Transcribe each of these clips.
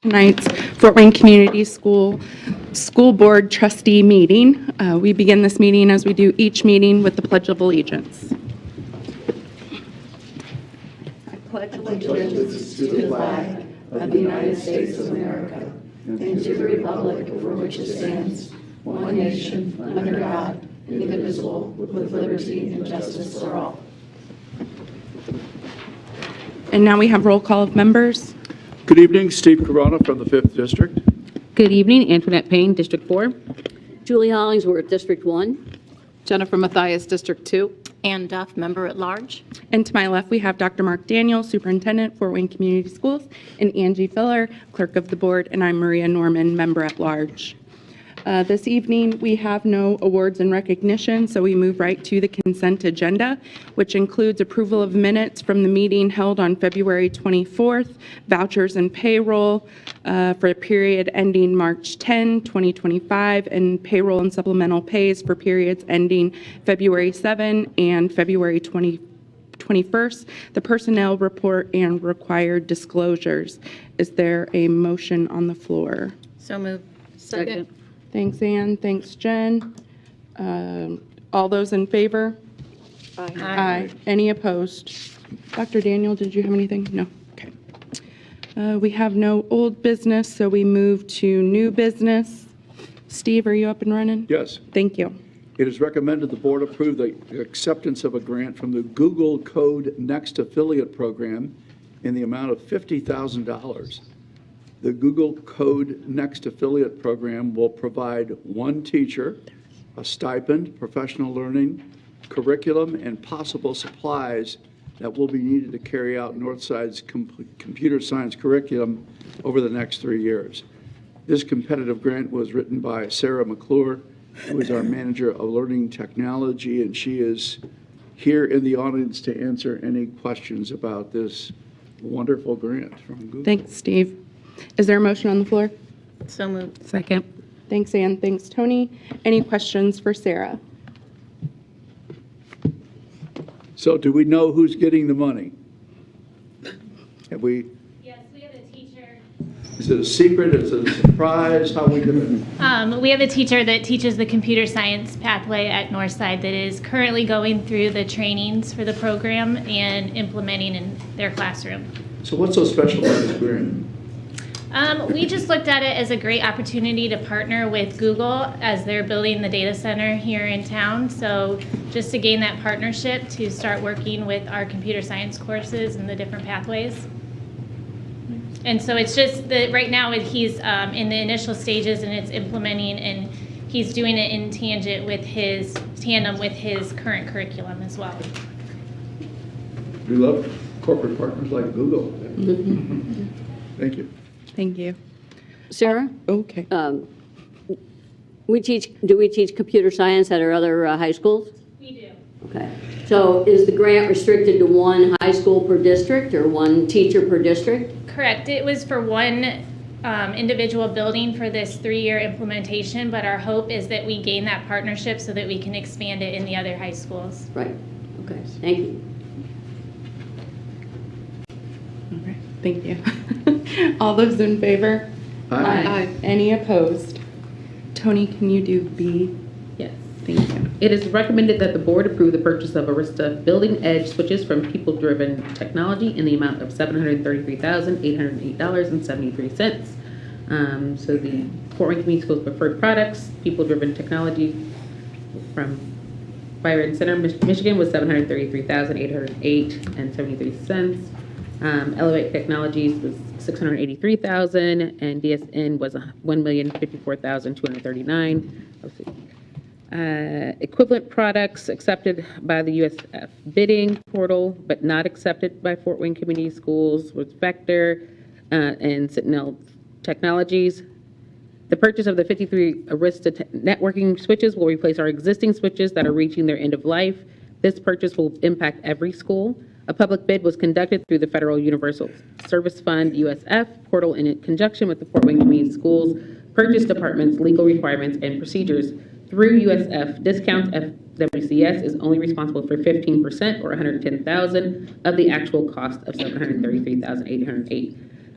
Tonight's Fort Wayne Community School Board Trustee meeting. We begin this meeting as we do each meeting with the Pledge of Allegiance. I pledge allegiance to the flag of the United States of America and to the republic for which it stands, one nation, under God, indivisible, with liberty and justice for all. And now we have roll call of members. Good evening, Steve Corona from the 5th District. Good evening, Antoinette Payne, District 4. Julie Hollingsworth, District 1. Jennifer Mathias, District 2. Ann Duff, Member at Large. And to my left, we have Dr. Mark Daniel, Superintendent, Fort Wayne Community Schools, and Angie Filler, Clerk of the Board, and I'm Maria Norman, Member at Large. This evening, we have no awards and recognition, so we move right to the consent agenda, which includes approval of minutes from the meeting held on February 24th, vouchers and payroll for a period ending March 10, 2025, and payroll and supplemental pays for periods ending February 7 and February 21st, the personnel report and required disclosures. Is there a motion on the floor? So moved. Second. Thanks, Ann. Thanks, Jen. All those in favor? Aye. Aye. Any opposed? Dr. Daniel, did you have anything? No? Okay. We have no old business, so we move to new business. Steve, are you up and running? Yes. Thank you. It is recommended the board approve the acceptance of a grant from the Google Code Next Affiliate Program in the amount of $50,000. The Google Code Next Affiliate Program will provide one teacher, a stipend, professional learning, curriculum, and possible supplies that will be needed to carry out Northside's computer science curriculum over the next 3 years. This competitive grant was written by Sarah McClure, who is our Manager of Learning Technology, and she is here in the audience to answer any questions about this wonderful grant from Google. Thanks, Steve. Is there a motion on the floor? So moved. Second. Thanks, Ann. Thanks, Tony. Any questions for Sarah? So do we know who's getting the money? Have we? Yes, we have a teacher. Is it a secret? Is it a surprise? How are we doing? We have a teacher that teaches the computer science pathway at Northside that is currently going through the trainings for the program and implementing in their classroom. So what's so special about this grant? We just looked at it as a great opportunity to partner with Google as they're building the data center here in town. So just to gain that partnership to start working with our computer science courses and the different pathways. And so it's just that right now he's in the initial stages and it's implementing, and he's doing it in tandem with his current curriculum as well. We love corporate partners like Google. Thank you. Thank you. Sarah, Okay. do we teach computer science at our other high schools? We do. Okay. So is the grant restricted to one high school per district or one teacher per district? Correct. It was for one individual building for this 3-year implementation, but our hope is that we gain that partnership so that we can expand it in the other high schools. Right. Okay. Thank you. Okay. Thank you. All those in favor? Aye. Any opposed? Tony, can you do B? Yes. Thank you. It is recommended that the board approve the purchase of Arista Building Edge switches from People Driven Technology in the amount of $733,808.73. So the Fort Wayne Community Schools preferred products, People Driven Technology from Byron Center, Michigan was $733,808.73. Elevate Technologies was $683,000, and DSN was $1,054,239. Equivalent products accepted by the USF bidding portal, but not accepted by Fort Wayne Community Schools was Vector and Sentinel Technologies. The purchase of the 53 Arista networking switches will replace our existing switches that are reaching their end of life. This purchase will impact every school. A public bid was conducted through the Federal Universal Service Fund, USF, portal in conjunction with the Fort Wayne Community Schools Purchase Department's legal requirements and procedures. Through USF discounts, FWCS is only responsible for 15% or $110,000 of the actual cost of $733,808.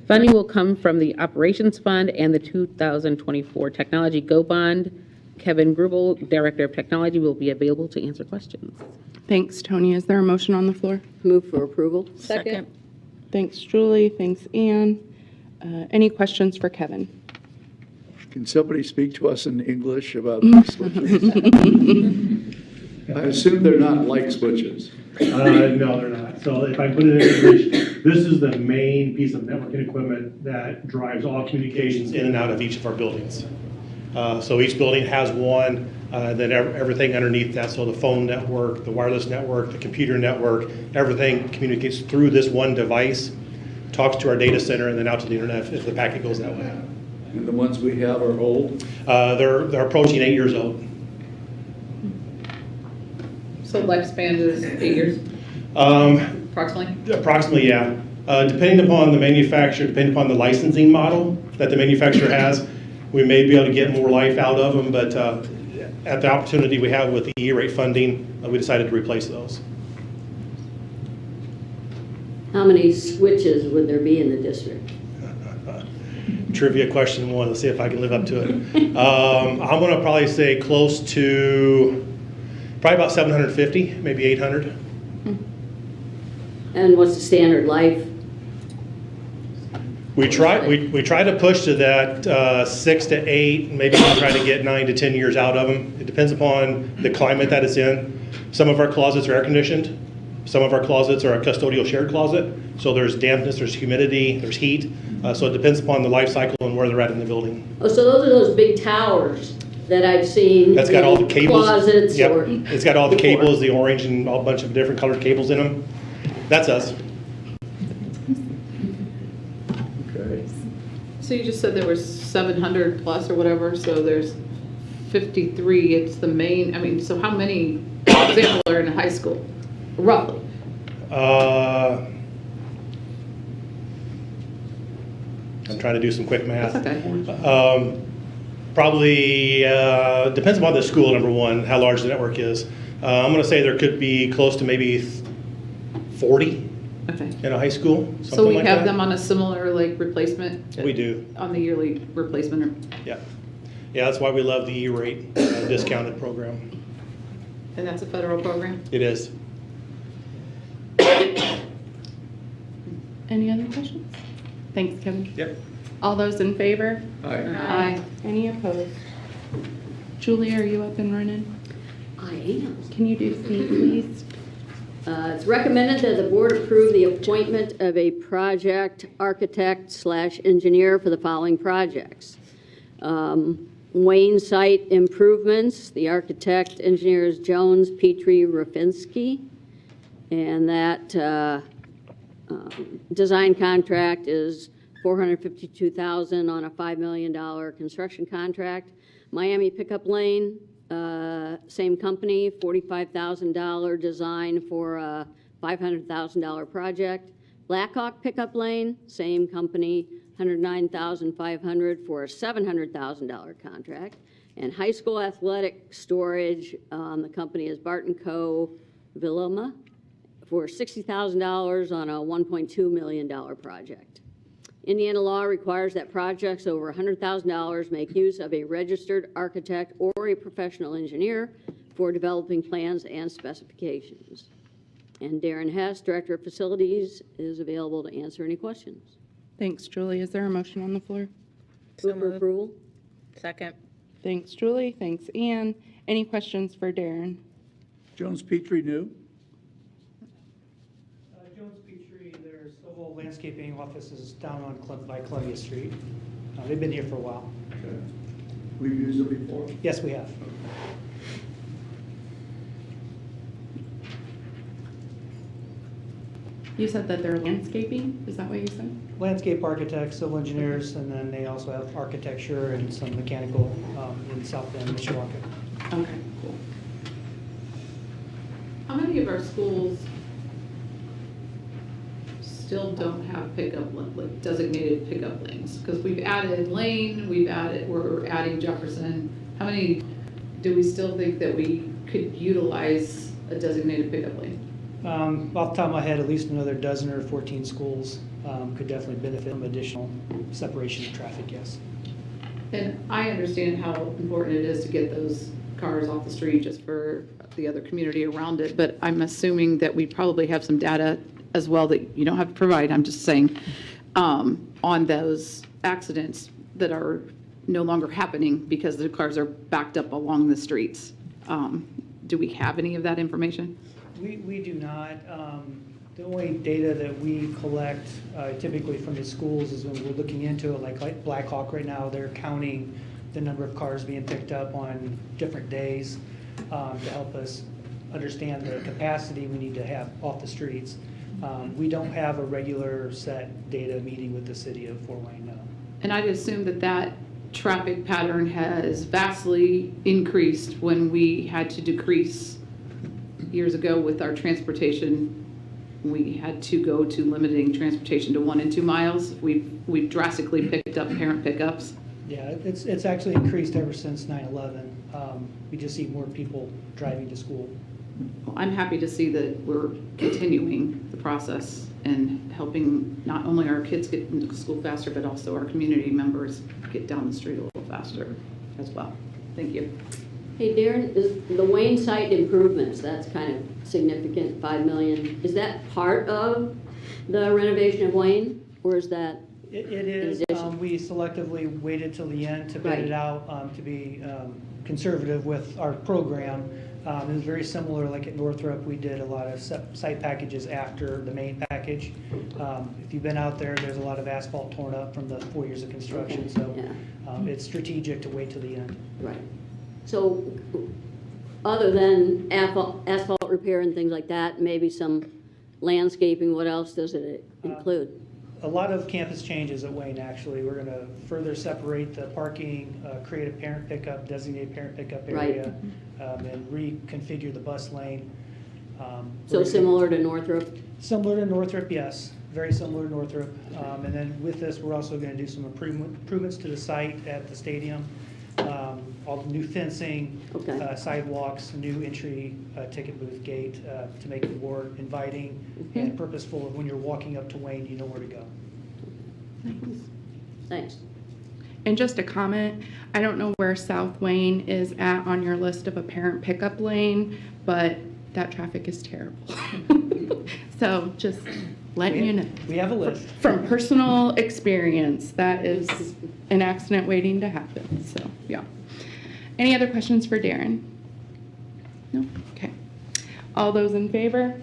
Funding will come from the Operations Fund and the 2024 Technology Go Bond. Kevin Grubel, Director of Technology, will be available to answer questions. Thanks, Tony. Is there a motion on the floor? Move for approval. Second. Thanks, Julie. Thanks, Ann. Any questions for Kevin? Can somebody speak to us in English about these switches? I assume they're not light switches. No, they're not. So if I put it in English, this is the main piece of networking equipment that drives all communications in and out of each of our buildings. So each building has one, then everything underneath that. So the phone network, the wireless network, the computer network, everything communicates through this one device, talks to our data center, and then out to the internet if the packet goes that way. And the ones we have are old? They're approaching 8 years old. So lifespan is 8 years, approximately? Approximately, yeah. Depending upon the manufacturer, depending upon the licensing model that the manufacturer has, we may be able to get more life out of them, but at the opportunity we have with the E-rate funding, we decided to replace those. How many switches would there be in the district? Trivia question one, let's see if I can live up to it. I'm gonna probably say close to, probably about 750, maybe 800. And what's the standard life? We try to push to that 6 to 8, maybe we try to get 9 to 10 years out of them. It depends upon the climate that it's in. Some of our closets are air conditioned. Some of our closets are a custodial shared closet. So there's dampness, there's humidity, there's heat. So it depends upon the life cycle and where they're at in the building. Oh, so those are those big towers that I've seen. That's got all the cables. Closets Yep. or. It's got all the cables, the orange and a bunch of different colored cables in them. That's us. Okay. So you just said there was 700 plus or whatever, so there's 53, it's the main, I mean, so how many, for example, are in high school, roughly? I'm trying to do some quick math. That's okay. Probably depends upon the school, number one, how large the network is. I'm going to say there could be close to maybe 40 Okay. in a high school, something So we like have that. them on a similar like replacement? We do. On the yearly replacement or? Yeah. Yeah, that's why we love the E-rate discounted program. And that's a federal program? It is. Any other questions? Thanks, Kevin. Yep. All those in favor? Aye. Aye. Any opposed? Julie, are you up and running? I am. Can you do C, please? It's recommended that the board approve the appointment of a project architect/engineer for the following projects. Wayne site improvements, the architect engineer is Jones, Petrie, Rafinski, and that design contract is $452,000 on a $5 million construction contract. Miami Pickup Lane, same company, $45,000 design for a $500,000 project. Blackhawk Pickup Lane, same company, $109,500 for a $700,000 contract. And high school athletic storage, the company is Barton Co. Villalma for $60,000 on a $1.2 million project. Indiana law requires that projects over $100,000 make use of a registered architect or a professional engineer for developing plans and specifications. And Darren Hess, Director of Facilities, is available to answer any questions. Thanks, Julie. Is there a motion on the floor? So Move for moved. approval. Second. Thanks, Julie. Thanks, Ann. Any questions for Darren? Jones Petrie new? Jones Petrie, their civil landscaping office is down on by Columbia Street. They've been here for a while. Okay. We've used them before? Yes, we have. You said that they're landscaping? Is that what you said? Landscape architects, civil engineers, and then they also have architecture and some mechanical in South Bend, Mishawaka. Okay, cool. How many of our schools still don't have pickup, like designated pickup lanes? Because we've added Lane, we're adding Jefferson. How many do we still think that we could utilize a designated pickup lane? Off the top of my head, at least another dozen or 14 schools could definitely benefit from additional separation of traffic, yes. And I understand how important it is to get those cars off the street just for the other community around it, but I'm assuming that we probably have some data as well that you don't have to provide, I'm just saying, on those accidents that are no longer happening because the cars are backed up along the streets. Do we have any of that information? We do not. The only data that we collect typically from the schools is when we're looking into it, like Black Hawk right now, they're counting the number of cars being picked up on different days to help us understand the capacity we need to have off the streets. We don't have a regular set data meeting with the city of Fort Wayne, no. And I'd assume that that traffic pattern has vastly increased when we had to decrease years ago with our transportation. We had to go to limiting transportation to 1 and 2 miles. We've drastically picked up parent pickups. Yeah, it's actually increased ever since 9/11. We just see more people driving to school. Well, I'm happy to see that we're continuing the process and helping not only our kids get into school faster, but also our community members get down the street a little faster as well. Thank you. Hey, Darren, is the Wayne site improvements, that's kind of significant, 5 million. Is that part of the renovation of Wayne, or is that? It is. We selectively waited till the end to bid it out to be conservative with our program. It was very similar, like at Northrop, we did a lot of site packages after the main package. If you've been out there, there's a lot of asphalt torn up from the 4 years of construction, Okay. so Yeah. it's strategic to wait till the end. Right. So, other than asphalt repair and things like that, maybe some landscaping, what else does it include? A lot of campus changes at Wayne, actually. We're going to further separate the parking, create a parent pickup, designated parent pickup area, and reconfigure the bus lane. So similar to Northrop? Similar to Northrop, yes. Very similar to Northrop. And then with this, we're also going to do some improvements to the site at the stadium. All the new fencing, sidewalks, new entry ticket booth gate to make it more inviting and purposeful of when you're walking up to Wayne, you know where to go. Thanks. And just a comment, I don't know where South Wayne is at on your list of a parent pickup lane, but that traffic is terrible. So just letting you know. We have a list. From personal experience, that is an accident waiting to happen, so, yeah. Any other questions for Darren? No? Okay. All those in favor?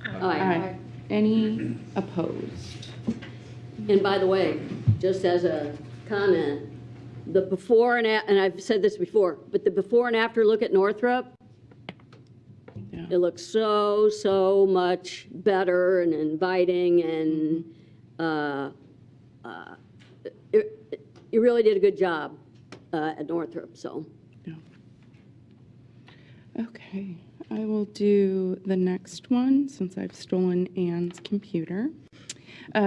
Aye. Any opposed? And by the way, just as a comment, the before and I've said this before, but the before and after look at Northrop, Yeah. it looks so much better and inviting, and you really did a good job at Northrop, so. No. Okay, I will do the next one since I've stolen Ann's computer.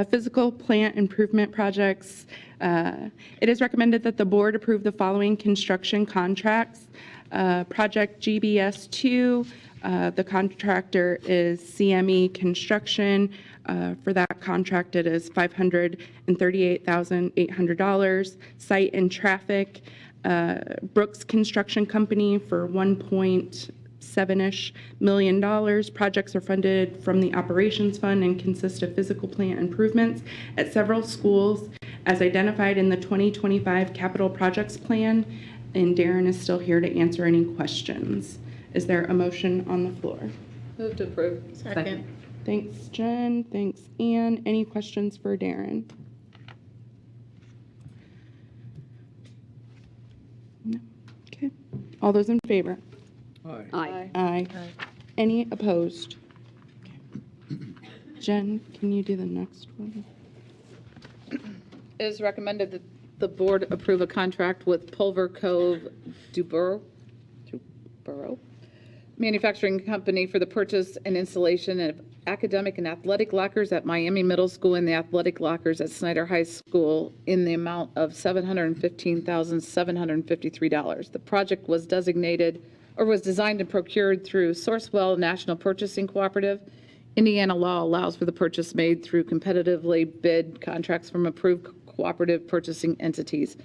Physical plant improvement projects. It is recommended that the board approve the following construction contracts. Project GBS 2, the contractor is CME Construction. For that contract, it is $538,800. Site and Traffic, Brooks Construction Company for $1.7 million. Projects are funded from the operations fund and consist of physical plant improvements at several schools as identified in the 2025 capital projects plan. And Darren is still here to answer any questions. Is there a motion on the floor? Move to approve. Second. Thanks, Jen. Thanks, Ann. Any questions for Darren? No. Okay. All those in favor? Aye. Aye. Aye. Any opposed? Okay. Jen, can you do the next one? It is recommended that the board approve a contract with Pulver Cove Duburo Manufacturing Company for the purchase and installation of academic and athletic lockers at Miami Middle School and the athletic lockers at Snyder High School in the amount of $715,753. The project was designated or was designed and procured through Sourcewell National Purchasing Cooperative Indiana law allows for the purchase made through competitively bid contracts from approved cooperative purchasing entities.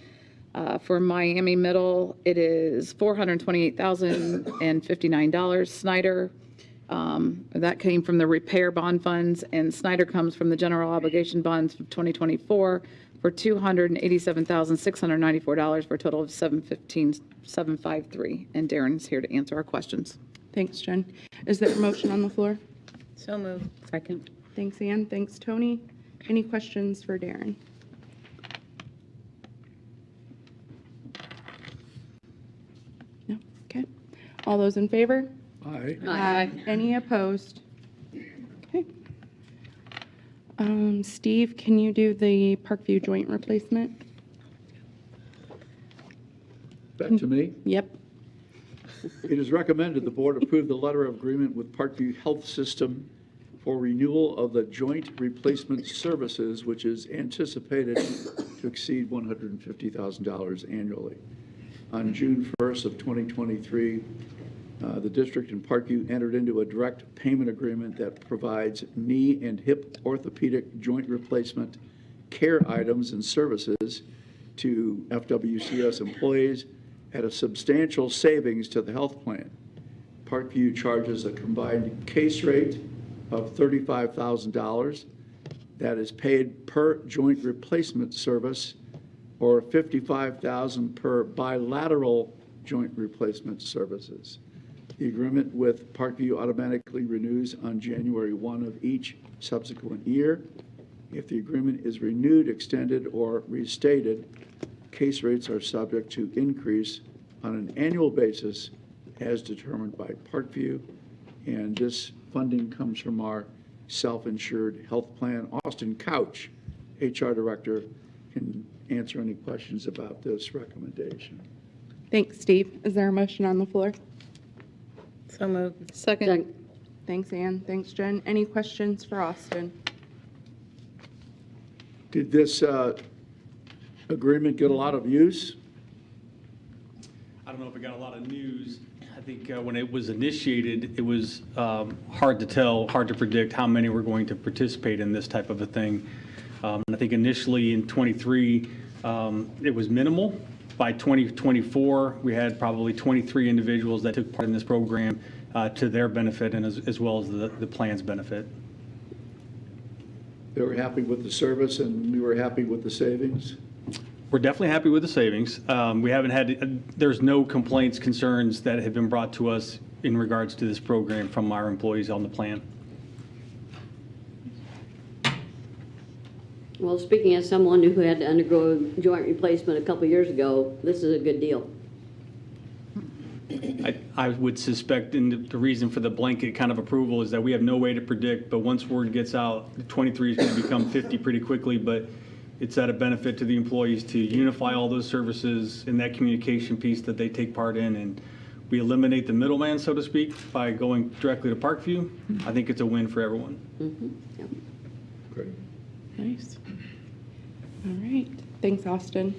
For Miami Middle, it is $428,059. Snyder, that came from the repair bond funds, and Snyder comes from the general obligation bonds of 2024 for $287,694 for a total of $715,753. And Darren's here to answer our questions. Thanks, Jen. Is there a motion on the floor? So moved. Second. Thanks, Ann. Thanks, Tony. Any questions for Darren? No? Okay. All those in favor? Aye. Aye. Any opposed? Okay. Steve, can you do the Parkview joint replacement? Back to me. Yep. It is recommended the board approve the letter of agreement with Parkview Health System for renewal of the joint replacement services, which is anticipated to exceed $150,000 annually. On June 1st of 2023, the district and Parkview entered into a direct payment agreement that provides knee and hip orthopedic joint replacement care items and services to FWCS employees at a substantial savings to the health plan. Parkview charges a combined case rate of $35,000 that is paid per joint replacement service, or $55,000 per bilateral joint replacement services. The agreement with Parkview automatically renews on January 1 of each subsequent year. If the agreement is renewed, extended, or restated, case rates are subject to increase on an annual basis as determined by Parkview. And this funding comes from our self-insured health plan. Austin Couch, HR Director, can answer any questions about this recommendation. Thanks, Steve. Is there a motion on the floor? So moved. Second. Thanks, Ann. Thanks, Jen. Any questions for Austin? Did this agreement get a lot of use? I don't know if it got a lot of news. I think when it was initiated, it was hard to tell, hard to predict how many were going to participate in this type of a thing. And I think initially in '23, it was minimal. By 2024, we had probably 23 individuals that took part in this program to their benefit and as well as the plan's benefit. They were happy with the service and we were happy with the savings? We're definitely happy with the savings. We haven't had, there's no complaints, concerns that have been brought to us in regards to this program from our employees on the plan. Well, speaking as someone who had to undergo joint replacement a couple years ago, this is a good deal. I would suspect, and the reason for the blanket kind of approval is that we have no way to predict, but once word gets out, 23 is going to become 50 pretty quickly, but it's at a benefit to the employees to unify all those services in that communication piece that they take part in, and we eliminate the middleman, so to speak, by going directly to Parkview. I think it's a win for everyone. Yeah. Great. Nice. All right. Thanks, Austin.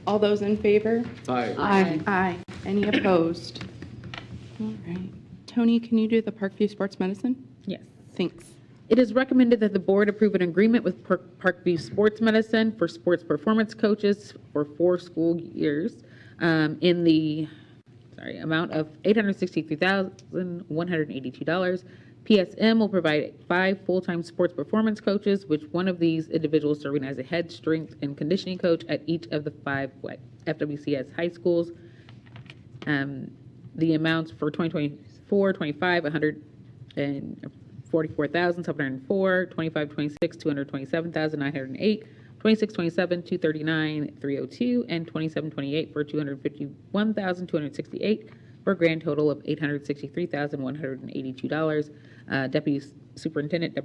All those in favor? Aye. Aye. Aye. Any opposed? All right. Tony, can you do the Parkview Sports Medicine? Yes. Thanks. It is recommended that the board approve an agreement with Parkview Sports Medicine for sports performance coaches for 4 school years in the amount of $863,182. PSM will provide 5 full-time sports performance coaches, which one of these individuals serving as a head strength and conditioning coach at each of the 5 FWCS high schools. The amounts for 2024-25, $144,704, 25-26, $227,908, 26-27, $239,302, and 27-28 for $251,268, for a grand total of $863,182. Deputy Superintendent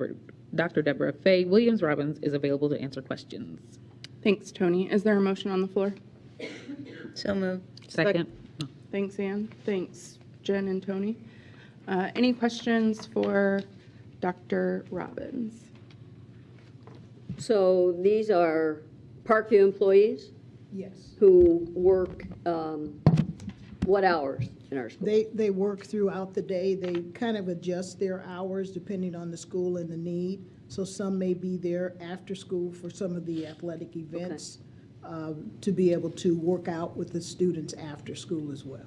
Dr. Deborah Faye Williams-Robbins is available to answer questions. Thanks, Tony. Is there a motion on the floor? So moved. Second. Thanks, Ann. Thanks, Jen and Tony. Any questions for Dr. Robbins? So these are Parkview employees? Yes. Who work What hours in our school? They work throughout the day. They kind of adjust their hours depending on the school and the need. So some may be there after school for some of the athletic events, to be able to work out with the students after school as well.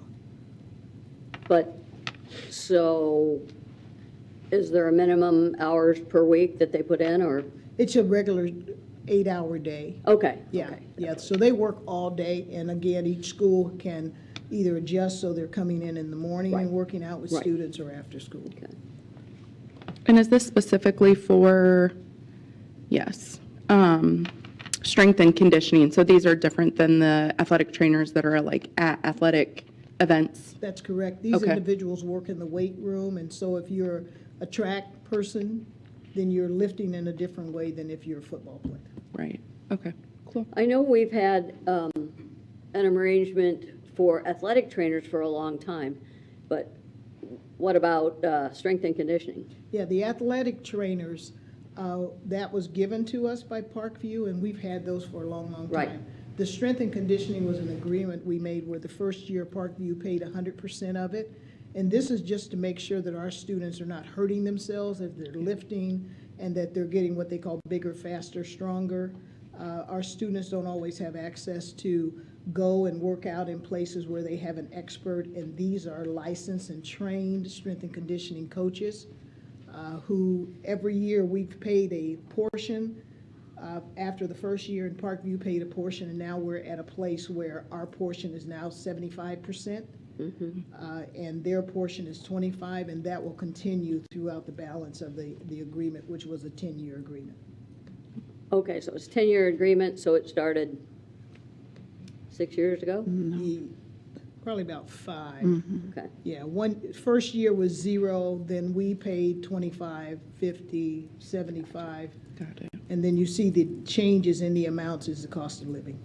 But, so, is there a minimum hours per week that they put in, or? It's a regular 8-hour day. Okay. Yeah, okay. yeah, so they work all day, and again, each school can either adjust, so they're coming in the morning Right. and working out with Right. students, or after school. Okay. And is this specifically for, yes, strength and conditioning? So these are different than the athletic trainers that are like at athletic events? That's correct. These Okay. individuals work in the weight room, and so if you're a track person, then you're lifting in a different way than if you're a football player. Right, okay, cool. I know we've had an arrangement for athletic trainers for a long time, but what about strength and conditioning? Yeah, the athletic trainers, that was given to us by Parkview, and we've had those for a long, long time. Right. The strength and conditioning was an agreement we made where the first year Parkview paid 100% of it. And this is just to make sure that our students are not hurting themselves as they're lifting, and that they're getting what they call bigger, faster, stronger. Our students don't always have access to go and work out in places where they have an expert, and these are licensed and trained strength and conditioning coaches who every year we've paid a portion. After the first year in Parkview paid a portion, and now we're at a place where our portion is now 75%. And their portion is 25%, and that will continue throughout the balance of the agreement, which was a 10-year agreement. Okay, so it's a 10-year agreement, so it started 6 years ago? Probably about 5. Okay. Yeah, first year was 0, then we paid 25, 50, 75. Got it. And then you see the changes in the amounts is the cost of living.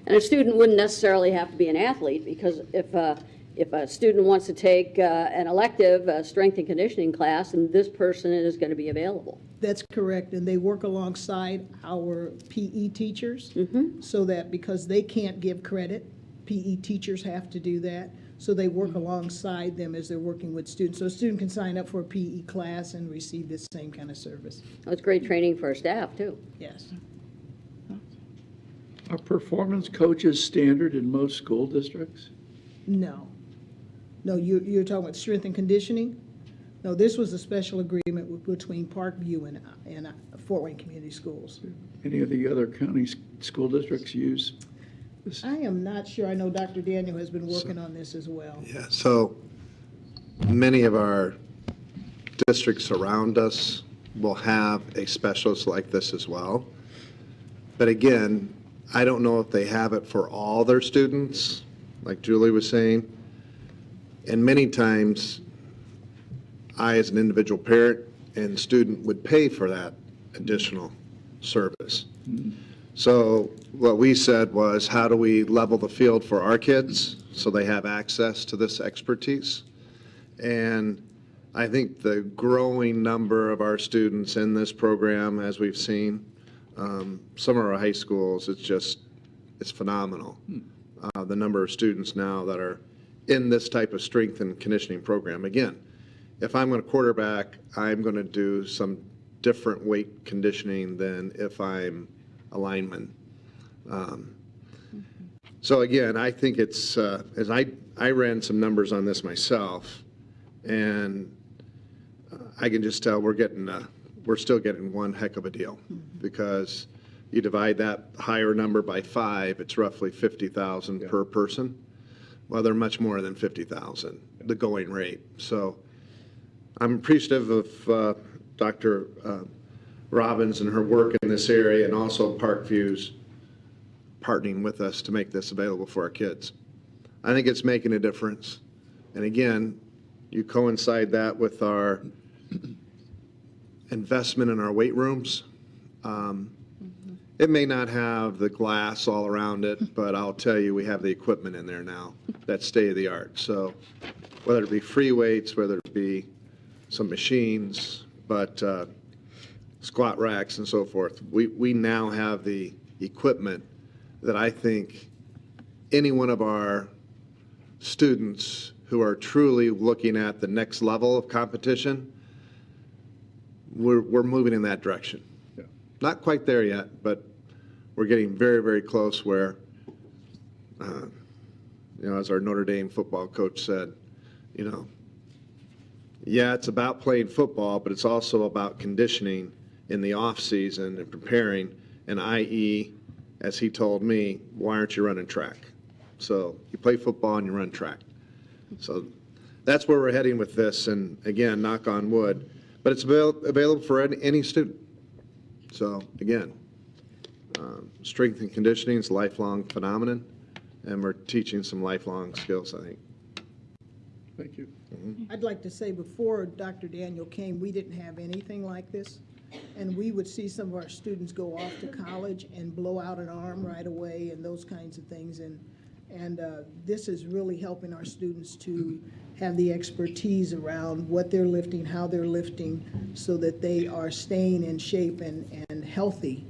And a student wouldn't necessarily have to be an athlete, because if a student wants to take an elective strength and conditioning class, and this person is going to be available. That's correct, and they work alongside our PE teachers, so that because they can't give credit, PE teachers have to do that, so they work alongside them as they're working with students. So a student can sign up for a PE class and receive this same kind of service. That's great training for our staff, too. Yes. Are performance coaches standard in most school districts? No. No, you're talking about strength and conditioning? No, this was a special agreement between Parkview and Fort Wayne Community Schools. Any of the other county school districts use this? I am not sure. I know Dr. Daniel has been working on this as well. Yeah, so many of our districts around us will have a specialist like this as well. But again, I don't know if they have it for all their students, like Julie was saying. And many times, I, as an individual parent and student, would pay for that additional service. So what we said was, how do we level the field for our kids so they have access to this expertise? And I think the growing number of our students in this program, as we've seen, some of our high schools, it's phenomenal. The number of students now that are in this type of strength and conditioning program. Again, if I'm going to quarterback, I'm going to do some different weight conditioning than if I'm a lineman. So again, I think it's, as I ran some numbers on this myself, and I can just tell we're still getting one heck of a deal, because you divide that higher number by 5, it's roughly 50,000 per person. Well, they're much more than 50,000, the going rate. So I'm appreciative of Dr. Robbins and her work in this area, and also Parkview's partnering with us to make this available for our kids. I think it's making a difference. And again, you coincide that with our investment in our weight rooms. It may not have the glass all around it, but I'll tell you, we have the equipment in there now that's state of the art. So whether it be free weights, whether it be some machines, but squat racks and so forth, we now have the equipment that I think any one of our students who are truly looking at the next level of competition, we're moving in that direction. Yeah. Not quite there yet, but we're getting very, very close where, as our Notre Dame football coach said, yeah, it's about playing football, but it's also about conditioning in the off season and preparing, and i.e., as he told me, why aren't you running track? So you play football and you run track. So that's where we're heading with this, and again, knock on wood, but it's available for any student. So again, strength and conditioning is a lifelong phenomenon, and we're teaching some lifelong skills, I think. Thank you. I'd like to say before Dr. Daniel came, we didn't have anything like this. And we would see some of our students go off to college and blow out an arm right away and those kinds of things. And this is really helping our students to have the expertise around what they're lifting, how they're lifting, so that they are staying in shape and healthy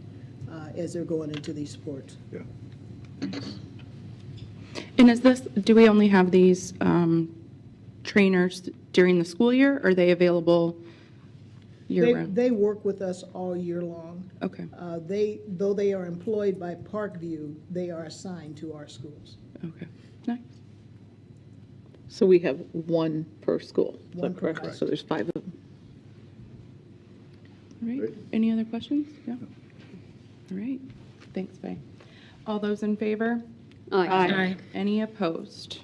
as they're going into these sports. Yeah. And do we only have these trainers during the school year? Or are they available year-round? They work with us all year long. Okay. Though they are employed by Parkview, they are assigned to our schools. Okay. Nice. So we have one per school. Is One that per correct? class. So there's 5 of them. All right. Great. Any other questions? Yeah. All right. Thanks, Faye. All those in favor? Aye. Any opposed?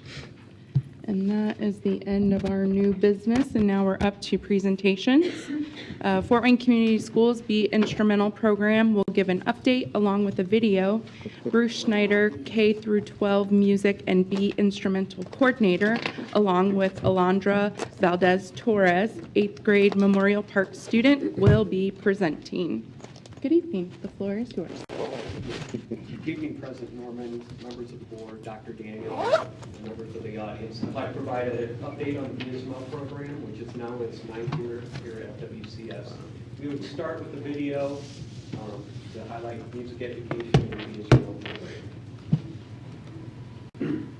And that is the end of our new business, and now we're up to presentations. Fort Wayne Community Schools Be Instrumental program will give an update along with a video. Bruce Schneider, K through 12 music and Be Instrumental coordinator, along with Alondra Valdez Torres, 8th grade Memorial Park student, will be presenting. Good evening. The floor is yours. Good evening, President Norman, members of the board, Dr. Daniel, members of the audience. I'd like to provide an update on the BSML program, which is now its 9th year here at FWCS. We would start with the video to highlight music education in the BSML program.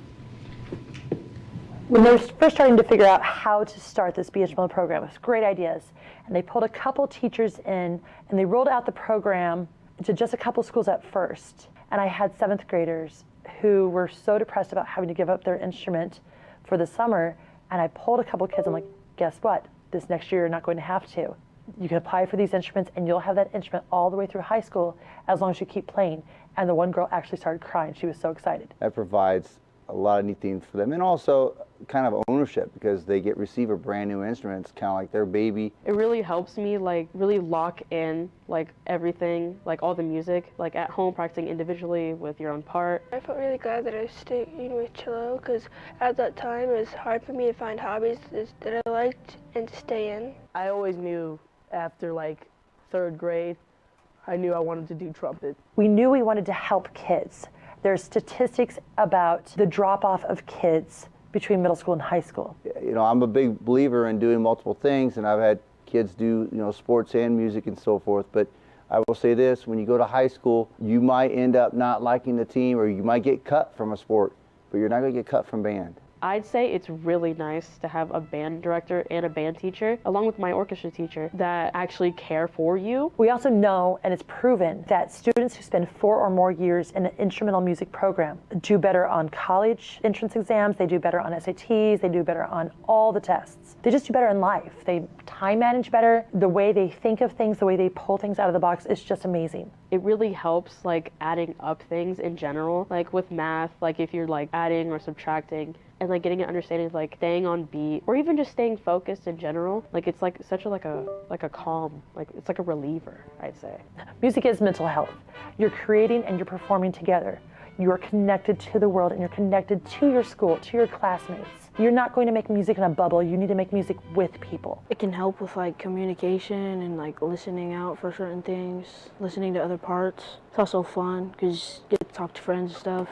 When they were first starting to figure out how to start this BHML program, it was great ideas. And they pulled a couple teachers in, and they rolled out the program to just a couple schools at first. And I had 7th graders who were so depressed about having to give up their instrument for the summer. And I pulled a couple kids, I'm like, guess what? This next year you're not going to have to. You can apply for these instruments and you'll have that instrument all the way through high school as long as you keep playing. And the one girl actually started crying. She was so excited. That provides a lot of neat things for them, and also kind of ownership, because they receive a brand new instrument. It's kind of like their baby. It really helps me really lock in everything, all the music, at home practicing individually with your own part. I felt really glad that I stayed with cello, because at that time it was hard for me to find hobbies that I liked and to stay in. I always knew after 3rd grade, I knew I wanted to do trumpet. We knew we wanted to help kids. There's statistics about the drop-off of kids between middle school and high school. I'm a big believer in doing multiple things, and I've had kids do, sports and music and so forth. But I will say this, when you go to high school, you might end up not liking the team, or you might get cut from a sport, but you're not going to get cut from band. I'd say it's really nice to have a band director and a band teacher, along with my orchestra teacher, that actually care for you. We also know, and it's proven, that students who spend 4 or more years in an instrumental music program do better on college entrance exams, they do better on SATs, they do better on all the tests. They just do better in life. They time manage better. The way they think of things, the way they pull things out of the box, is just amazing. It really helps adding up things in general, with math, if you're adding or subtracting, and getting an understanding of staying on beat, or even just staying focused in general. It's such a calm, it's like a reliever, I'd say. Music is mental health. You're creating and you're performing together. You're connected to the world and you're connected to your school, to your classmates. You're not going to make music in a bubble. You need to make music with people. It can help with communication and listening out for certain things, listening to other parts. It's also fun because you get to talk to friends and stuff.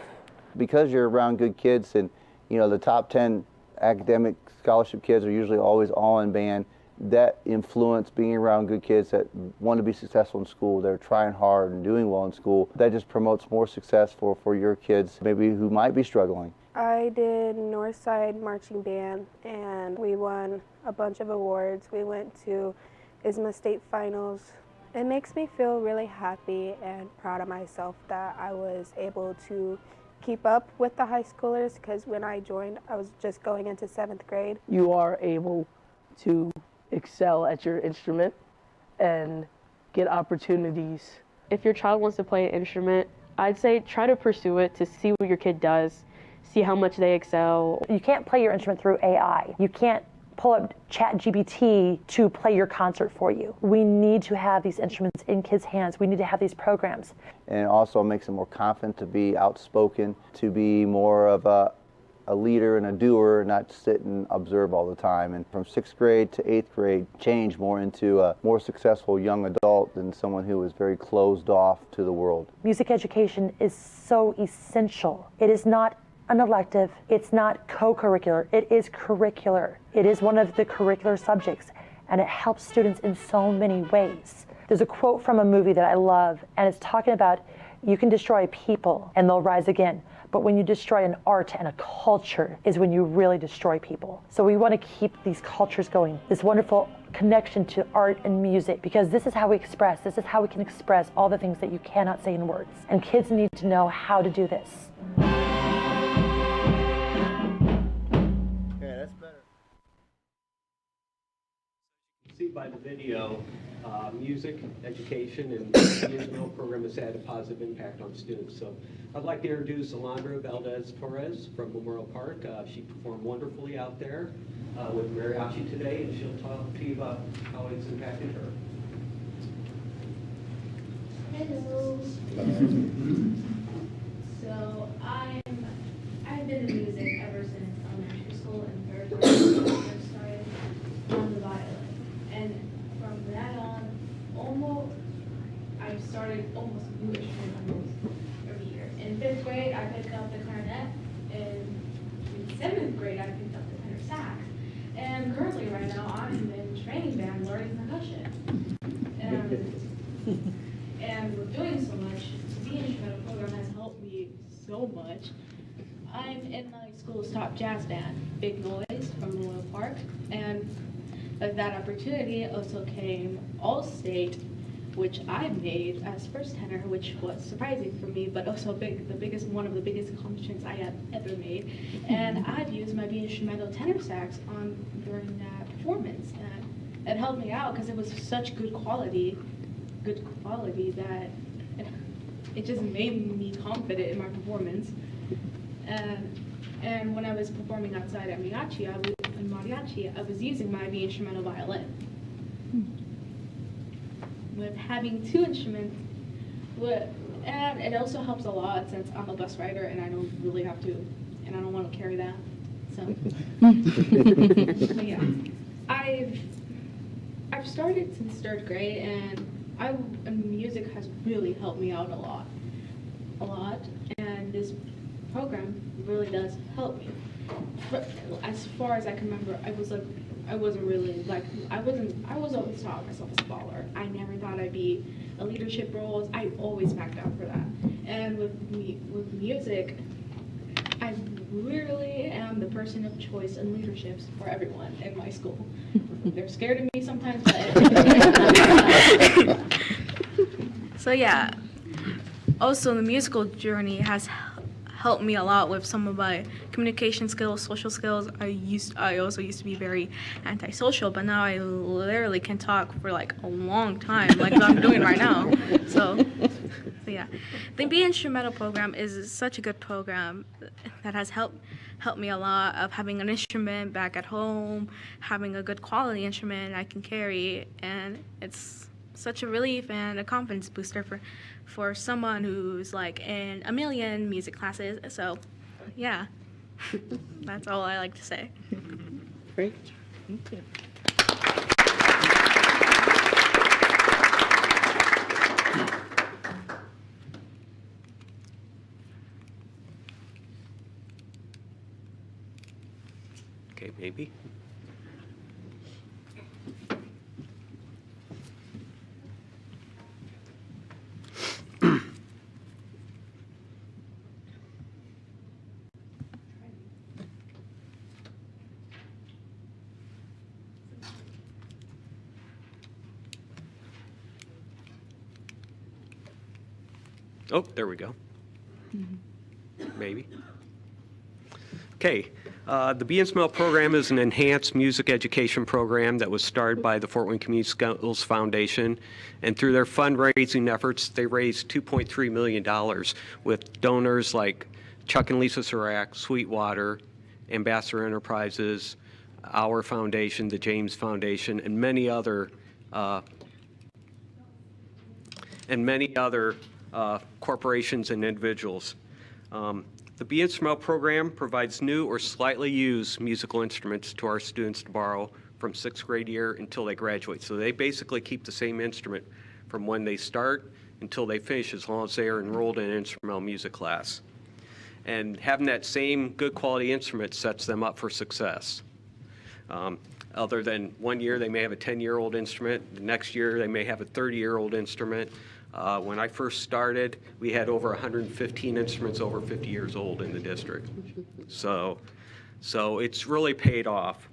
Because you're around good kids, and the top 10 academic scholarship kids are usually always all in band, that influence, being around good kids that want to be successful in school, they're trying hard and doing well in school, that just promotes more success for your kids, maybe who might be struggling. I did Northside Marching Band, and we won a bunch of awards. We went to ISMA State Finals. It makes me feel really happy and proud of myself that I was able to keep up with the high schoolers, because when I joined, I was just going into 7th grade. You are able to excel at your instrument and get opportunities. If your child wants to play an instrument, I'd say try to pursue it to see what your kid does, see how much they excel. You can't play your instrument through AI. You can't pull up ChatGPT to play your concert for you. We need to have these instruments in kids' hands. We need to have these programs. And it also makes them more confident to be outspoken, to be more of a leader and a doer, not sit and observe all the time. And from 6th grade to 8th grade, change more into a more successful young adult than someone who is very closed off to the world. Music education is so essential. It is not an elective, it's not co-curricular, it is curricular. It is one of the curricular subjects, and it helps students in so many ways. There's a quote from a movie that I love, and it's talking about you can destroy people and they'll rise again, but when you destroy an art and a culture is when you really destroy people. So we want to keep these cultures going, this wonderful connection to art and music, because this is how we express, this is how we can express all the things that you cannot say in words. And kids need to know how to do this. See by the video, music, education, and the ISMO program has had a positive impact on students. So I'd like to introduce Alondra Valdez-Torres from Memorial Park. She performed wonderfully out there with mariachi today, and she'll talk to you about how it's impacted her. Hello. So I've been in music ever since elementary school and 3rd grade. I first started on the violin. And from that on, I've started almost a new instrument every year. In 5th grade, I picked up the clarinet. In 7th grade, I picked up the tenor sax. And currently, right now, I'm in training band learning percussion. And with doing so much, the instrumental program has helped me so much. I'm in my school's top jazz band, Big Noise from Memorial Park, and with that opportunity also came All-State, which I made as first tenor, which was surprising for me, but also one of the biggest accomplishments I have ever made. And I've used my B instrumental tenor sax during that performance, and it helped me out because it was such good quality that it just made me confident in my performance. And when I was performing outside at mariachi, I was using my B instrumental violin. With having 2 instruments, and it also helps a lot since I'm a bus rider and I don't really have to, and I don't want to carry that. So, but yeah, I've started since 3rd grade, and music has really helped me out a lot, and this program really does help me. But as far as I can remember, I was always taught myself as a baller. I never thought I'd be a leadership role. I always backed out for that. And with music, I really am the person of choice in leaderships for everyone in my school. They're scared of me sometimes, but so yeah. Also, the musical journey has helped me a lot with some of my communication skills, social skills. I also used to be very antisocial, but now I literally can talk for like a long time, like what I'm doing right now. So yeah, the Be Instrumental program is such a good program that has helped me a lot of having an instrument back at home, having a good quality instrument I can carry, and it's such a relief and a confidence booster for someone who's like in a million music classes. So yeah, that's all I like to say. Great. Thank you. Okay, baby. Oh, there we go. Maybe. Okay. The Be and Smell program is an enhanced music education program that was started by the Fort Wayne Community Schools Foundation. And through their fundraising efforts, they raised $2.3 million with donors like Chuck and Lisa Serac, Sweetwater, Ambassador Enterprises, Our Foundation, the James Foundation, and many other corporations and individuals. The Be and Smell program provides new or slightly used musical instruments to our students to borrow from 6th grade year until they graduate. So they basically keep the same instrument from when they start until they finish, as long as they are enrolled in an instrumental music class. And having that same good quality instrument sets them up for success. Other than one year, they may have a 10-year-old instrument. The next year, they may have a 30-year-old instrument. When I first started, we had over 115 instruments over 50 years old in the district. So it's really paid off.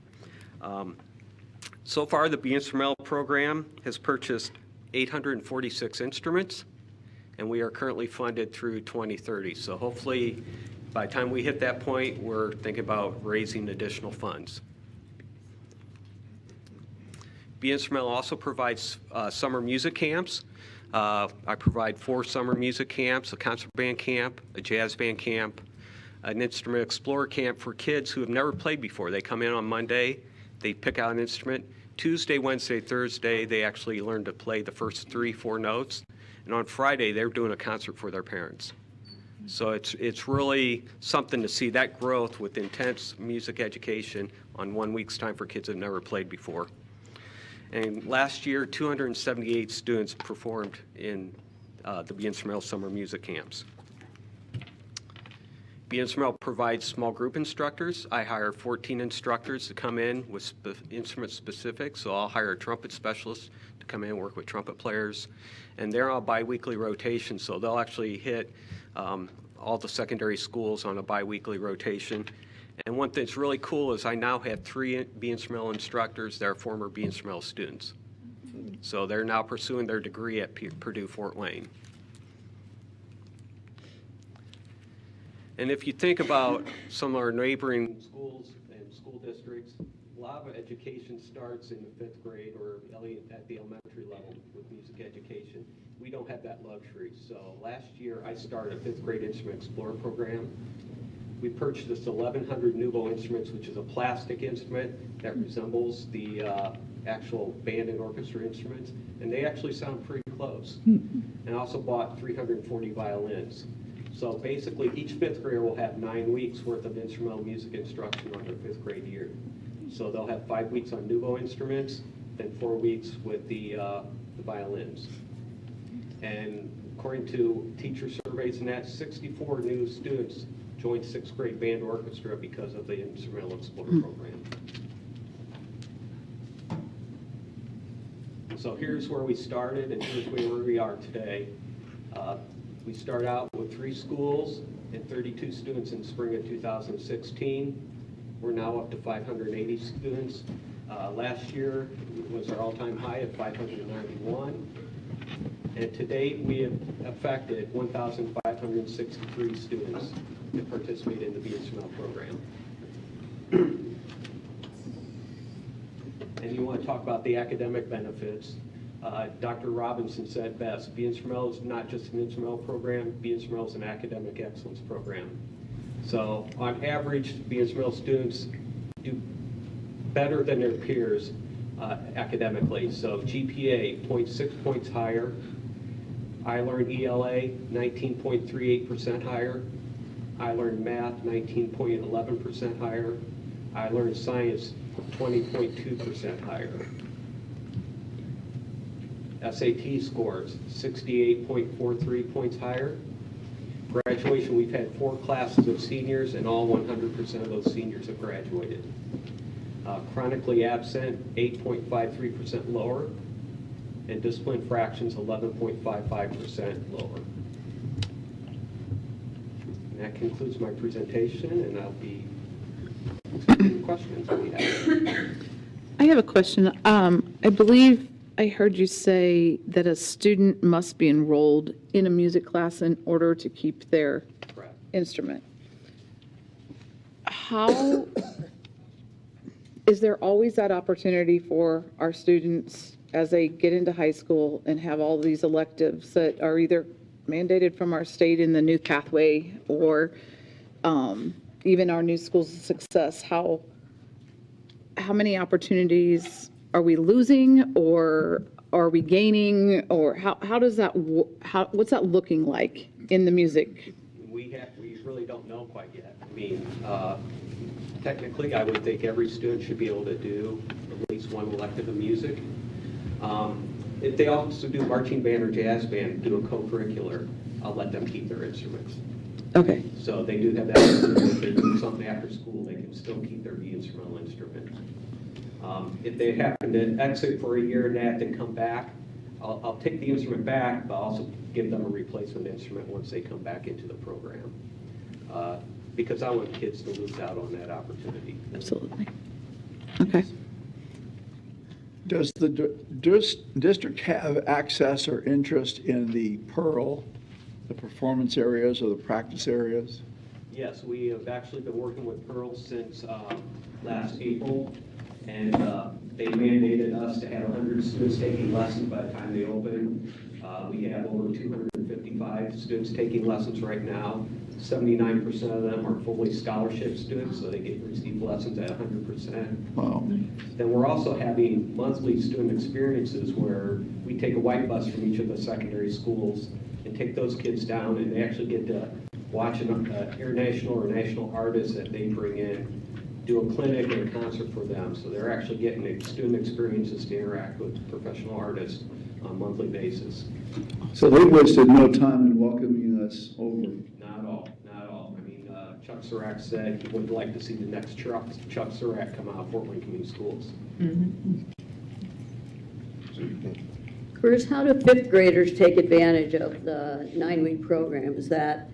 So far, the Be Instrumental program has purchased 846 instruments, and we are currently funded through 2030. So hopefully, by the time we hit that point, we're thinking about raising additional funds. Be Instrumental also provides summer music camps. I provide 4 summer music camps, a concert band camp, a jazz band camp, an instrument explorer camp for kids who have never played before. They come in on Monday, they pick out an instrument. Tuesday, Wednesday, Thursday, they actually learn to play the first 3-4 notes. And on Friday, they're doing a concert for their parents. So it's really something to see that growth with intense music education on 1 week's time for kids who have never played before. And last year, 278 students performed in the Be Instrumental summer music camps. Be Instrumental provides small group instructors. I hire 14 instructors to come in with instrument specific. So I'll hire a trumpet specialist to come in and work with trumpet players. And they're on a bi-weekly rotation, so they'll actually hit all the secondary schools on a bi-weekly rotation. And one thing that's really cool is I now have 3 Be Instrumental instructors that are former Be Instrumental students. So they're now pursuing their degree at Purdue Fort Wayne. And if you think about some of our neighboring schools and school districts, a lot of education starts in the 5th grade or at the elementary level with music education. We don't have that luxury. So last year I started a 5th grade Instrument Explorer program. We purchased 1,100 Nuvo instruments, which is a plastic instrument that resembles the actual band and orchestra instruments, and they actually sound pretty close. And I also bought 340 violins. So basically, each 5th grader will have 9 weeks worth of instrumental music instruction on their 5th grade year. So they'll have 5 weeks on Nuvo instruments, then 4 weeks with the violins. And according to teacher surveys and that, 64 new students joined 6th grade band orchestra because of the Instrumental Explorer program. So here's where we started and here's where we are today. We started out with 3 schools and 32 students in spring of 2016. We're now up to 580 students. Last year was our all-time high of 591. And to date, we have affected 1,563 students that participate in the Be Instrumental program. And you want to talk about the academic benefits. Dr. Robinson said best, Be Instrumental is not just an instrumental program, Be Instrumental is an academic excellence program. So on average, Be Instrumental students do better than their peers academically. So GPA, 0.6 points higher. I learned ELA, 19.38% higher. I learned math, 19.11% higher. I learned science, 20.2% higher. SAT scores, 68.43 points higher. Graduation, we've had 4 classes of seniors, and all 100% of those seniors have graduated. Chronically absent, 8.53% lower, and discipline fractions, 11.55% lower. And that concludes my presentation, and I'll be taking questions if you have. I have a question. I believe I heard you say that a student must be enrolled in a music class in order to keep their instrument. How, is there always that opportunity for our students as they get into high school and have all these electives that are either mandated from our state in the new pathway or even our new schools of success? How many opportunities are we losing, or are we gaining, or how does that, what's that looking like in the music? We really don't know quite yet. I mean, technically, I would think every student should be able to do at least one elective of music. If they also do marching band or jazz band, do a co-curricular, I'll let them keep their instruments. Okay. So they do have that. If they do something after school, they can still keep their instrumental instrument. If they happen to exit for a year and that, then come back, I'll take the instrument back, but also give them a replacement instrument once they come back into the program. Because I want kids to lose out on that opportunity. Absolutely. Okay. Does the district have access or interest in the Pearl, the performance areas or the practice areas? Yes, we have actually been working with Pearl since last April, and they mandated us to have 100 students taking lessons by the time they open. We have over 255 students taking lessons right now. 79% of them are fully scholarship students, so they receive lessons at 100%. Wow. Then we're also having monthly student experiences where we take a white bus from each of the secondary schools and take those kids down, and they actually get to watch an international or national artist that they bring in, do a clinic or a concert for them. So they're actually getting student experiences to interact with professional artists on a monthly basis. So they wasted no time in welcoming us over. Not at all, not at all. I mean, Chuck Serac said he would like to see the next Chuck Serac come out of Fort Wayne Community Schools. Bruce, how do fifth graders take advantage of the 9-week program? Is that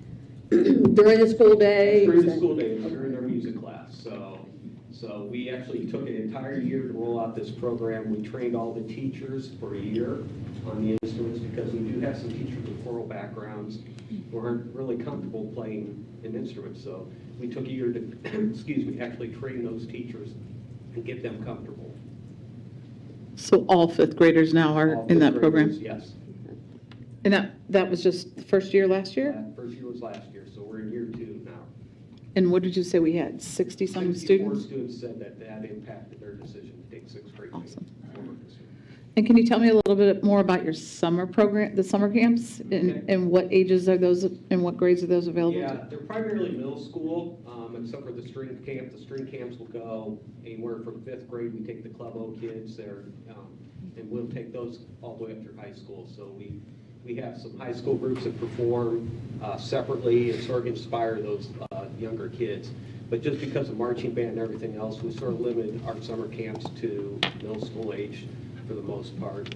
during the school day? During the school day, during their music class. So we actually took an entire year to roll out this program. We trained all the teachers for a year on the instruments because we do have some teachers with choral backgrounds who aren't really comfortable playing an instrument. So we took a year to, excuse me, actually train those teachers and get them comfortable. So all fifth graders now are in that program? Yes. And that was just the first year last year? First year was last year, so we're in year 2 now. And what did you say we had, 60-some 64 students? students said that impacted their decision to take 6th grade. Awesome. And can you tell me a little bit more about your summer program, the summer camps, and what ages are those, and what grades are those available Yeah, to? they're primarily middle school, except for the string camp. The string camps will go anywhere from 5th grade. We take the Club O kids there, and we'll take those all the way up through high school. So we have some high school groups that perform separately and sort of inspire those younger kids. But just because of marching band and everything else, we sort of limited our summer camps to middle school age for the most part.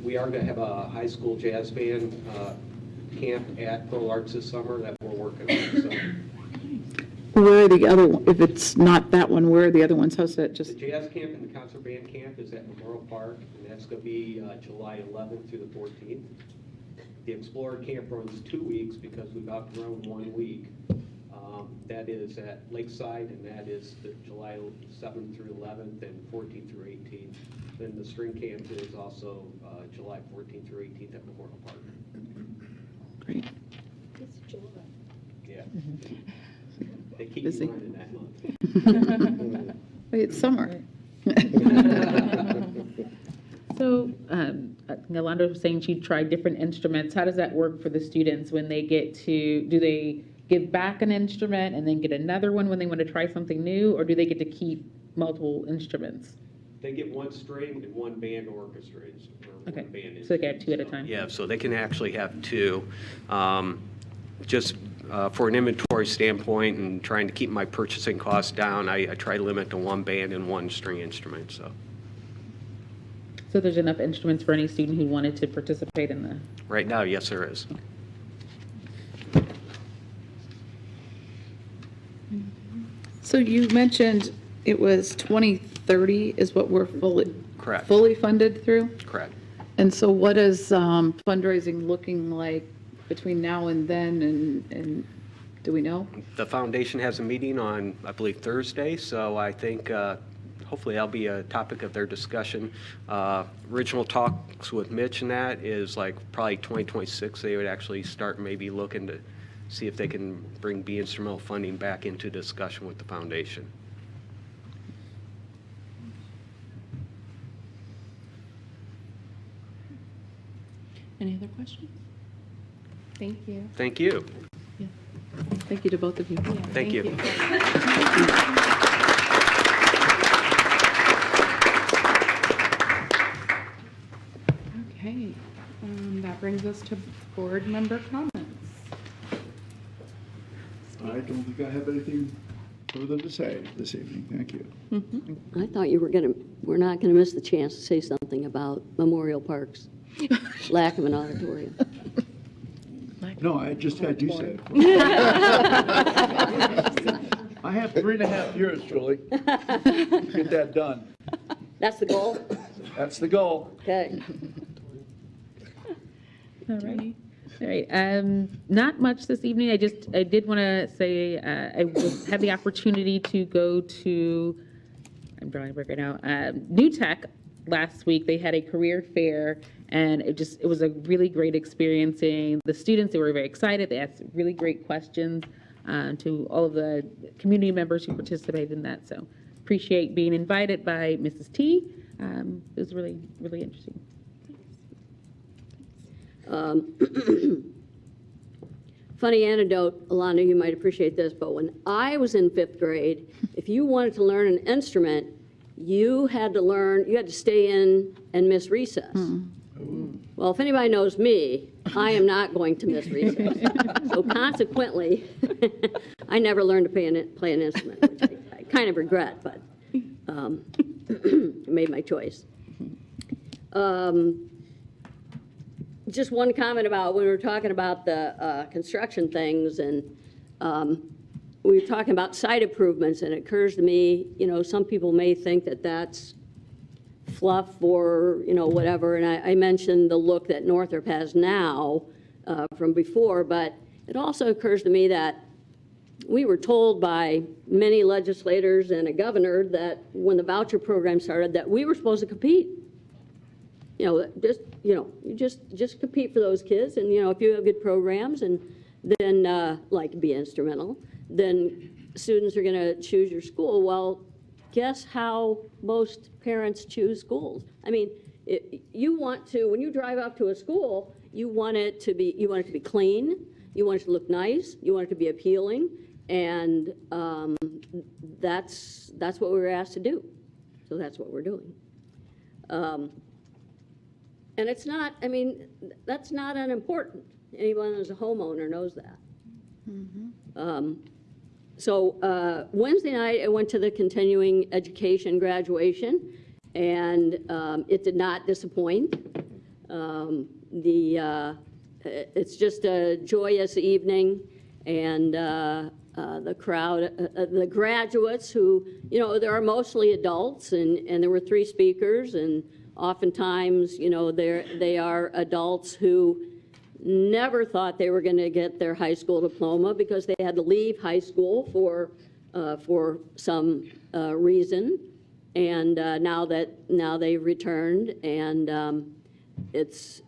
We are going to have a high school jazz band camp at Pearl Arts this summer that we're working on. So. Where are the other, if it's not that one, where are the other ones hosted? The jazz camp and the concert band camp is at Memorial Park, and that's going to be July 11th through the 14th. The Explorer camp runs 2 weeks because we've outgrown 1 week. That is at Lakeside, and that is the July 7th through 11th and 14th through 18th. Then the string camp is also July 14th through 18th at Memorial Park. Great. It's July. Yeah. They keep me running that month. It's summer. So, Yolanda was saying she tried different instruments. How does that work for the students when they get to, do they give back an instrument and then get another one when they want to try something new, or do they get to keep multiple instruments? They get 1 string and 1 band orchestra. Okay, so they can have 2 at a time? Yeah, so they can actually have 2. Just for an inventory standpoint and trying to keep my purchasing costs down, I try to limit to 1 band and 1 string instrument. So there's enough instruments for any student who wanted to participate in the... Right now, yes, there is. So you mentioned it was 2030 is what we're fully Correct. fully funded through? Correct. And so what is fundraising looking like between now and then, and do we know? The foundation has a meeting on, I believe, Thursday, so I think hopefully that'll be a topic of their discussion. Original talks with Mitch and that is like probably 2026, they would actually start maybe looking to see if they can bring Be Instrumental funding back into discussion with the foundation. Any other questions? Thank you. Thank you. Thank you to both of you. Thank you. Okay, that brings us to board member comments. I don't think I have anything further to say this evening. Thank you. I thought you we're not gonna miss the chance to say something about Memorial Park's lack of an auditorium. No, I do say it. I have 3.5 years, Julie. Get that done. That's the goal? That's the goal. Okay. All right. All right. Not much this evening. I did want to say I had the opportunity to go to, I'm drawing a break right now, New Tech last week. They had a career fair, and it was a really great experiencing the students. They were very excited. They asked really great questions to all of the community members who participated in that. So appreciate being invited by Mrs. T. It was really, really interesting. Funny anecdote, Alana, you might appreciate this, but when I was in 5th grade, if you wanted to learn an instrument, you had to stay in and miss recess. Well, if anybody knows me, I am not going to miss recess. So consequently, I never learned to play an instrument, which I kind of regret, but made my choice. Just one comment about when we were talking about the construction things, and we were talking about site improvements, and it occurs to me, some people may think that that's fluff or, whatever, and I mentioned the look that Northrop has now from before, but it also occurs to me that we were told by many legislators and a governor that when the voucher program started that we were supposed to compete. You just compete for those kids, and if you have good programs, and then like Be Instrumental, then students are going to choose your school. Well, guess how most parents choose schools? I mean, you want to, when you drive up to a school, you want it to be clean, you want it to look nice, you want it to be appealing, and that's what we were asked to do. So that's what we're doing. And it's not, that's not unimportant. Anyone who's a homeowner knows that. So Wednesday night, I went to the continuing education graduation, and it did not disappoint. It's just a joyous evening, and the crowd, the graduates who, there are mostly adults, and there were 3 speakers, and oftentimes, they are adults who never thought they were going to get their high school diploma because they had to leave high school for some reason, and now they've returned, and it's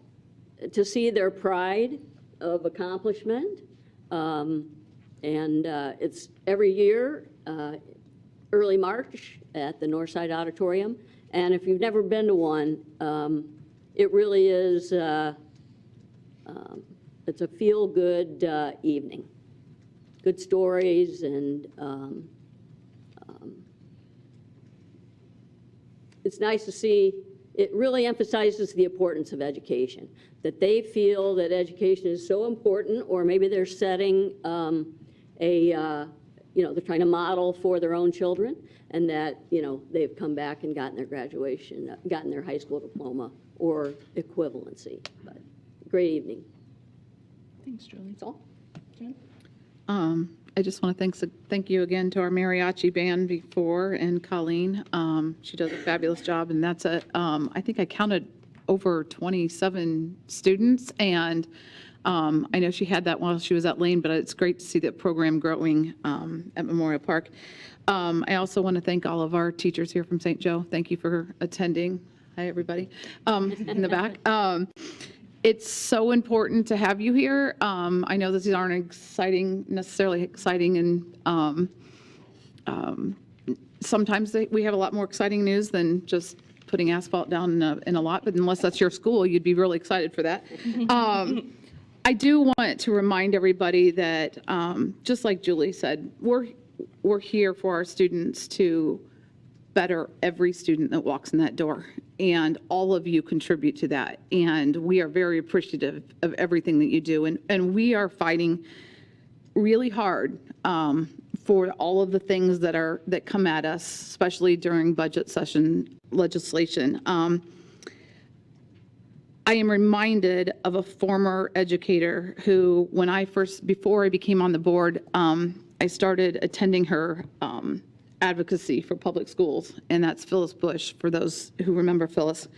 to see their pride of accomplishment, and it's every year, early March at the Northside Auditorium. And if you've never been to one, it really is, it's a feel-good evening. Good stories, and it's nice to see, it really emphasizes the importance of education, that they feel that education is so important, or maybe they're setting they're trying to model for their own children, and that, they've come back and gotten their graduation, gotten their high school diploma or equivalency. But great evening. Thanks, Julie. That's all. Jen? I just want to thank you again to our mariachi band before and Colleen. She does a fabulous job, and that's I think I counted over 27 students, and I know she had that while she was at Lane, but it's great to see that program growing at Memorial Park. I also want to thank all of our teachers here from St. Joe. Thank you for attending. Hi, everybody in the back. It's so important to have you here. I know these aren't necessarily exciting, and sometimes we have a lot more exciting news than just putting asphalt down in a lot, but unless that's your school, you'd be really excited for that. I do want to remind everybody that, just like Julie said, we're here for our students to better every student that walks in that door, and all of you contribute to that, and we are very appreciative of everything that you do, and we are fighting really hard for all of the things that come at us, especially during budget session legislation. I am reminded of a former educator who, before I became on the board, I started attending her advocacy for public schools, and that's Phyllis Bush, for those who remember Phyllis.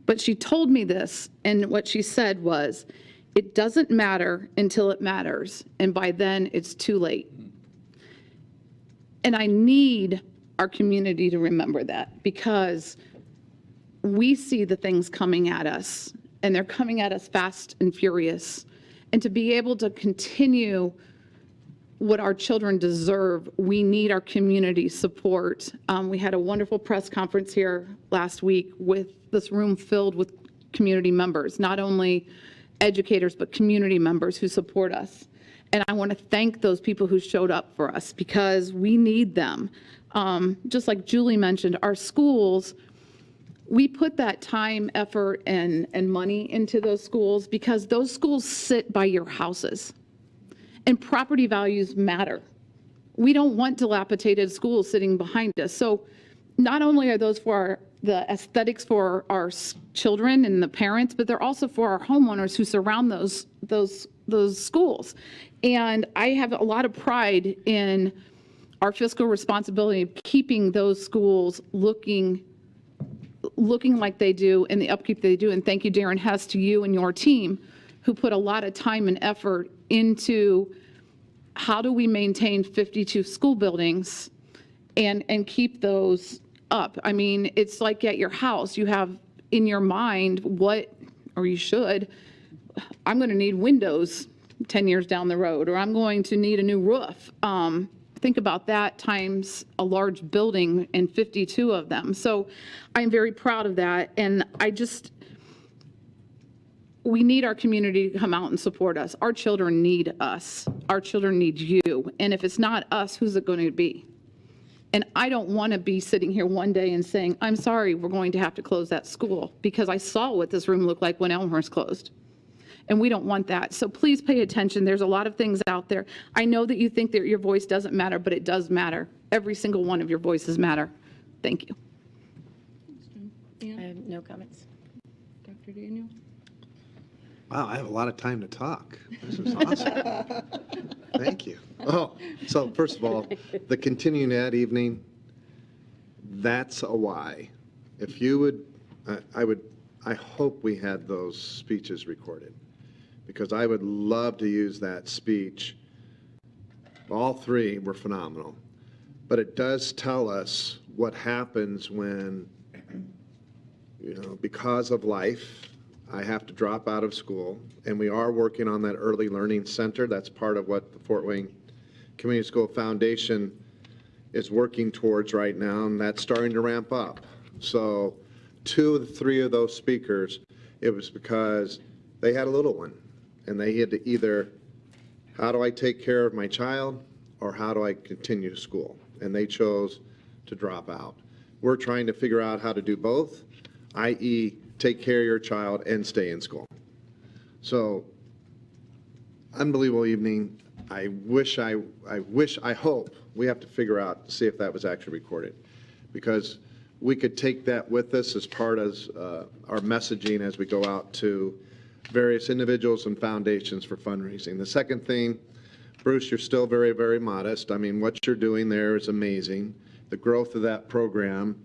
But she told me this, and what she said was, it doesn't matter until it matters, and by then it's too late. And I need our community to remember that, because we see the things coming at us, and they're coming at us fast and furious. And to be able to continue what our children deserve, we need our community support. We had a wonderful press conference here last week with this room filled with community members, not only educators, but community members who support us. And I want to thank those people who showed up for us, because we need them. Just like Julie mentioned, our schools, we put that time, effort, and money into those schools because those schools sit by your houses. And property values matter. We don't want dilapidated schools sitting behind us. So not only are those for the aesthetics for our children and the parents, but they're also for our homeowners who surround those schools. And I have a lot of pride in our fiscal responsibility of keeping those schools looking like they do and the upkeep they do. And thank you, Darren Hess, to you and your team who put a lot of time and effort into how do we maintain 52 school buildings and keep those up. I mean, it's like at your house, you have in your mind or you should, I'm going to need windows 10 years down the road, or I'm going to need a new roof. Think about that times a large building and 52 of them. So I'm very proud of that. And we need our community to come out and support us. Our children need us. Our children need you. And if it's not us, who's it going to be? And I don't want to be sitting here one day and saying, I'm sorry, we're going to have to close that school, because I saw what this room looked like when Elmhurst closed. And we don't want that. So please pay attention. There's a lot of things out there. I know that you think that your voice doesn't matter, but it does matter. Every single one of your voices matter. Thank you. I have no comments. Dr. Daniel? Wow, I have a lot of time to talk. This is awesome. Thank you. Oh, so first of all, the continuing ed evening, that's a why. If you would, I hope we had those speeches recorded, because I would love to use that speech. All three were phenomenal, but it does tell us what happens when, because of life, I have to drop out of school, and we are working on that early learning center. That's part of what the Fort Wayne Community School Foundation is working towards right now, and that's starting to ramp up. So 2 of the 3 of those speakers, it was because they had a little one, and they had to either, how do I take care of my child, or how do I continue school? And they chose to drop out. We're trying to figure out how to do both, i.e., take care of your child and stay in school. So, unbelievable evening. I hope we have to figure out, see if that was actually recorded, because we could take that with us as part of our messaging as we go out to various individuals and foundations for fundraising. The second thing Bruce, you're still very, very modest. I mean, what you're doing there is amazing. The growth of that program.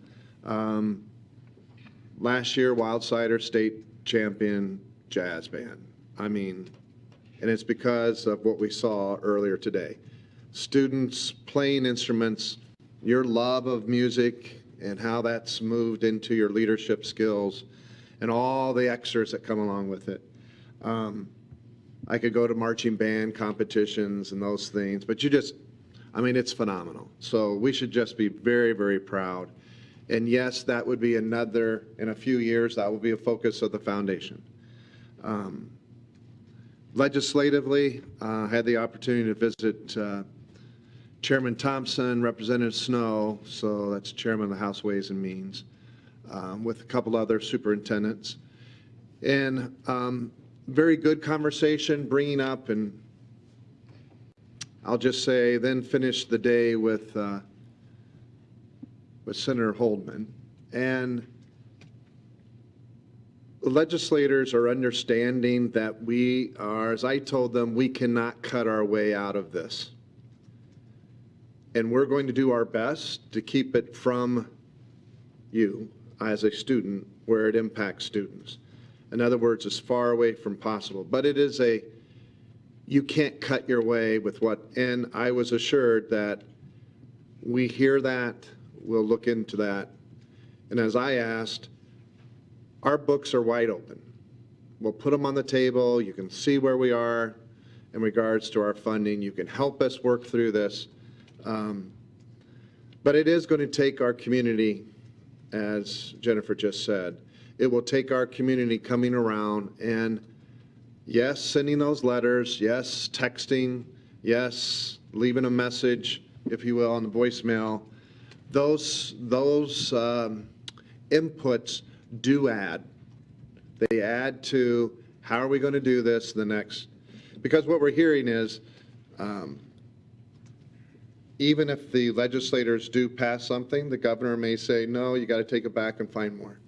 Last year, Wildsider state champion jazz band. I mean, and it's because of what we saw earlier today. Students playing instruments, your love of music and how that's moved into your leadership skills and all the extras that come along with it. I could go to marching band competitions and those things, but I mean, it's phenomenal. So we should just be very, very proud. And yes, that would be in a few years, that will be a focus of the foundation. Legislatively, I had the opportunity to visit Chairman Thompson, Representative Snow, so that's Chairman of the House Ways and Means, with a couple other superintendents. And very good conversation, bringing up, and I'll just say, then finished the day with Senator Holdman. And the legislators are understanding that we are, as I told them, we cannot cut our way out of this. And we're going to do our best to keep it from you as a student where it impacts students. In other words, as far away from possible. But it is you can't cut your way with and I was assured that we hear that, we'll look into that. And as I asked, our books are wide open. We'll put them on the table. You can see where we are in regards to our funding. You can help us work through this. But it is going to take our community, as Jennifer just said, it will take our community coming around and, yes, sending those letters, yes, texting, yes, leaving a message, if you will, on the voicemail. Those inputs do add. They add to how are we going to do this the next, because what we're hearing is even if the legislators do pass something, the governor may say, no, you got to take it back and find more.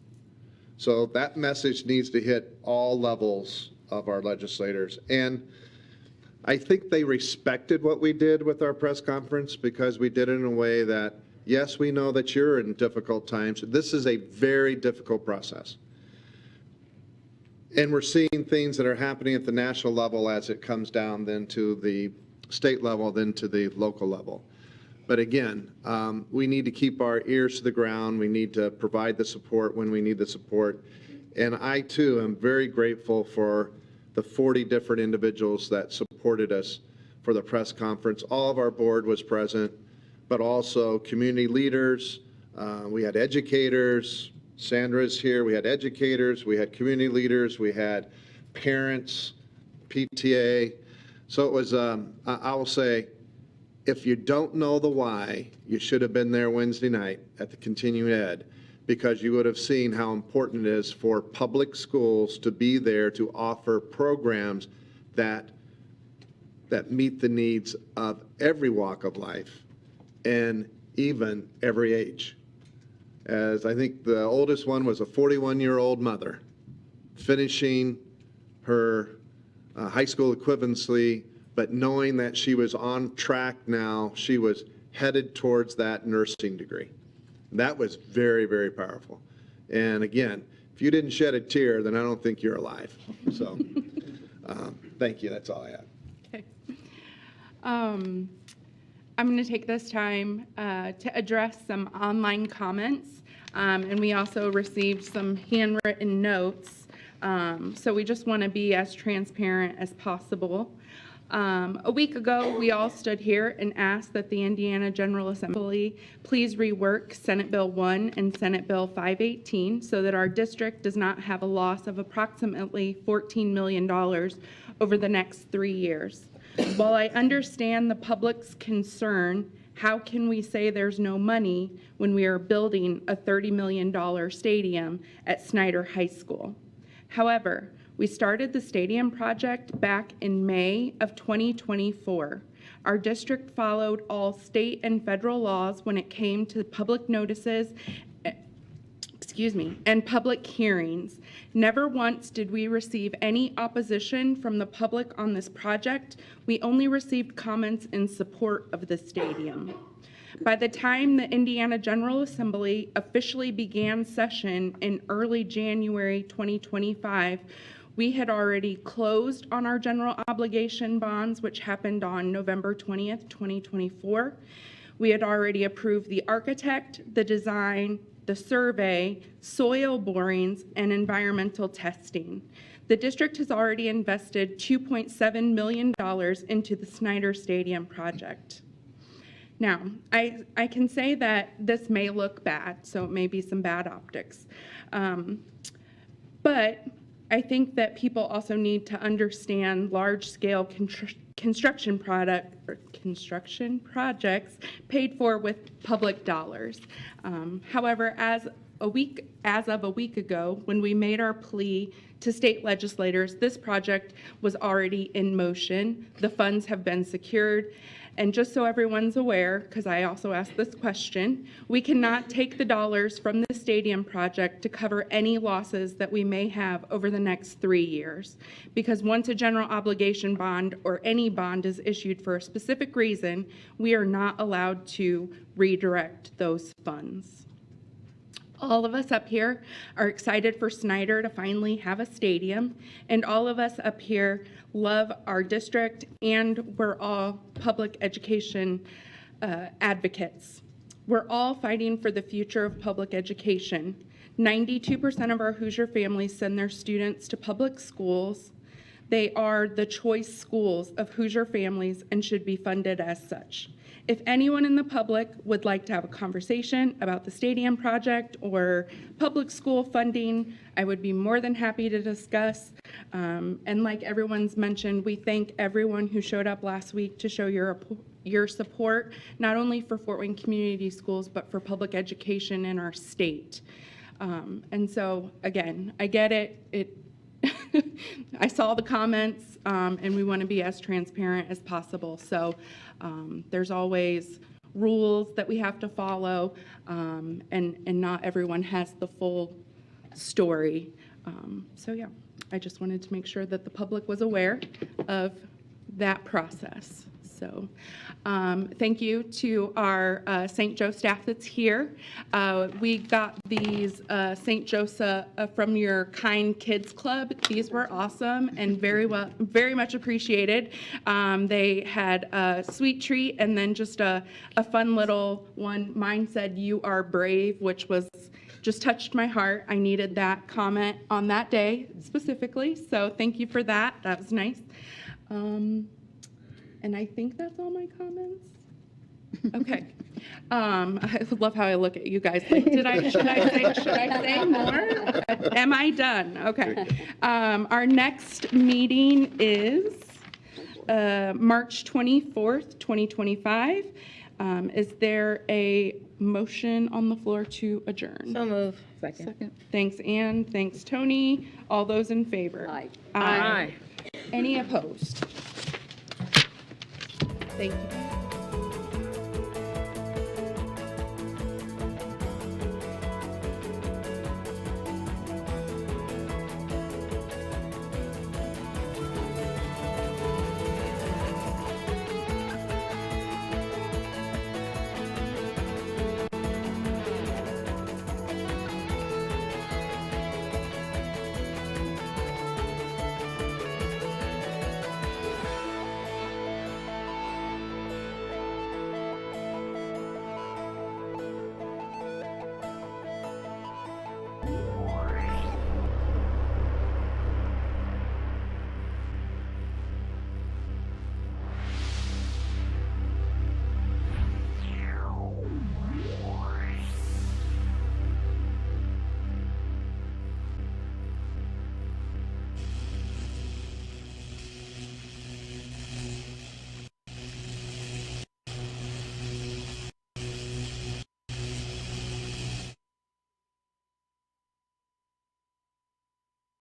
So that message needs to hit all levels of our legislators. And I think they respected what we did with our press conference because we did it in a way that, yes, we know that you're in difficult times. This is a very difficult process. And we're seeing things that are happening at the national level as it comes down then to the state level, then to the local level. But again, we need to keep our ears to the ground. We need to provide the support when we need the support. And I, too, am very grateful for the 40 different individuals that supported us for the press conference. All of our board was present, but also community leaders. We had educators. Sandra's here. We had educators. We had community leaders. We had parents, PTA. So it was, I will say, if you don't know the why, you should have been there Wednesday night at the continuing ed, because you would have seen how important it is for public schools to be there to offer programs that meet the needs of every walk of life and even every age. As I think the oldest one was a 41-year-old mother finishing her high school equivalency, but knowing that she was on track now, she was headed towards that nursing degree. That was very, very powerful. And again, if you didn't shed a tear, then I don't think you're alive. So thank you. That's all I have. Okay. I'm going to take this time to address some online comments. And we also received some handwritten notes. So we just want to be as transparent as possible. A week ago, we all stood here and asked that the Indiana General Assembly please rework Senate Bill 1 and Senate Bill 518 so that our district does not have a loss of approximately $14 million over the next 3 years. While I understand the public's concern, how can we say there's no money when we are building a $30 million stadium at Snyder High School? However, we started the stadium project back in May of 2024. Our district followed all state and federal laws when it came to public notices, and public hearings. Never once did we receive any opposition from the public on this project. We only received comments in support of the stadium. By the time the Indiana General Assembly officially began session in early January 2025, we had already closed on our general obligation bonds, which happened on November 20th, 2024. We had already approved the architect, the design, the survey, soil borings, and environmental testing. The district has already invested $2.7 million into the Snyder Stadium project. Now, I can say that this may look bad, so it may be some bad optics. But I think that people also need to understand large-scale construction projects paid for with public dollars. However, as of a week ago, when we made our plea to state legislators, this project was already in motion. The funds have been secured. And just so everyone's aware, because I also asked this question, we cannot take the dollars from the stadium project to cover any losses that we may have over the next 3 years. Because once a general obligation bond or any bond is issued for a specific reason, we are not allowed to redirect those funds. All of us up here are excited for Snyder to finally have a stadium, and all of us up here love our district, and we're all public education advocates. We're all fighting for the future of public education. 92% of our Hoosier families send their students to public schools. They are the choice schools of Hoosier families and should be funded as such. If anyone in the public would like to have a conversation about the stadium project or public school funding, I would be more than happy to discuss. And like everyone's mentioned, we thank everyone who showed up last week to show your support, not only for Fort Wayne Community Schools, but for public education in our state. And so, again, I get it. I saw the comments, and we want to be as transparent as possible. So there's always rules that we have to follow, and not everyone has the full story. So yeah, I just wanted to make sure that the public was aware of that process. So thank you to our St. Joe staff that's here. We got these St. Joseph from your Kind Kids Club. These were awesome and very much appreciated. They had a sweet treat and then just a fun little one. Mine said, "You are brave," which was just touched my heart. I needed that comment on that day specifically. So thank you for that. That was nice. And I think that's all my comments. Okay. I love how I look at you guys. Like, should I say more? Am I done? Okay. Our next meeting is March 24th, 2025. Is there a motion on the floor to adjourn? So move. Second. Thanks, Ann. Thanks, Tony. All those in favor? Aye. Aye. Any opposed? Thank you.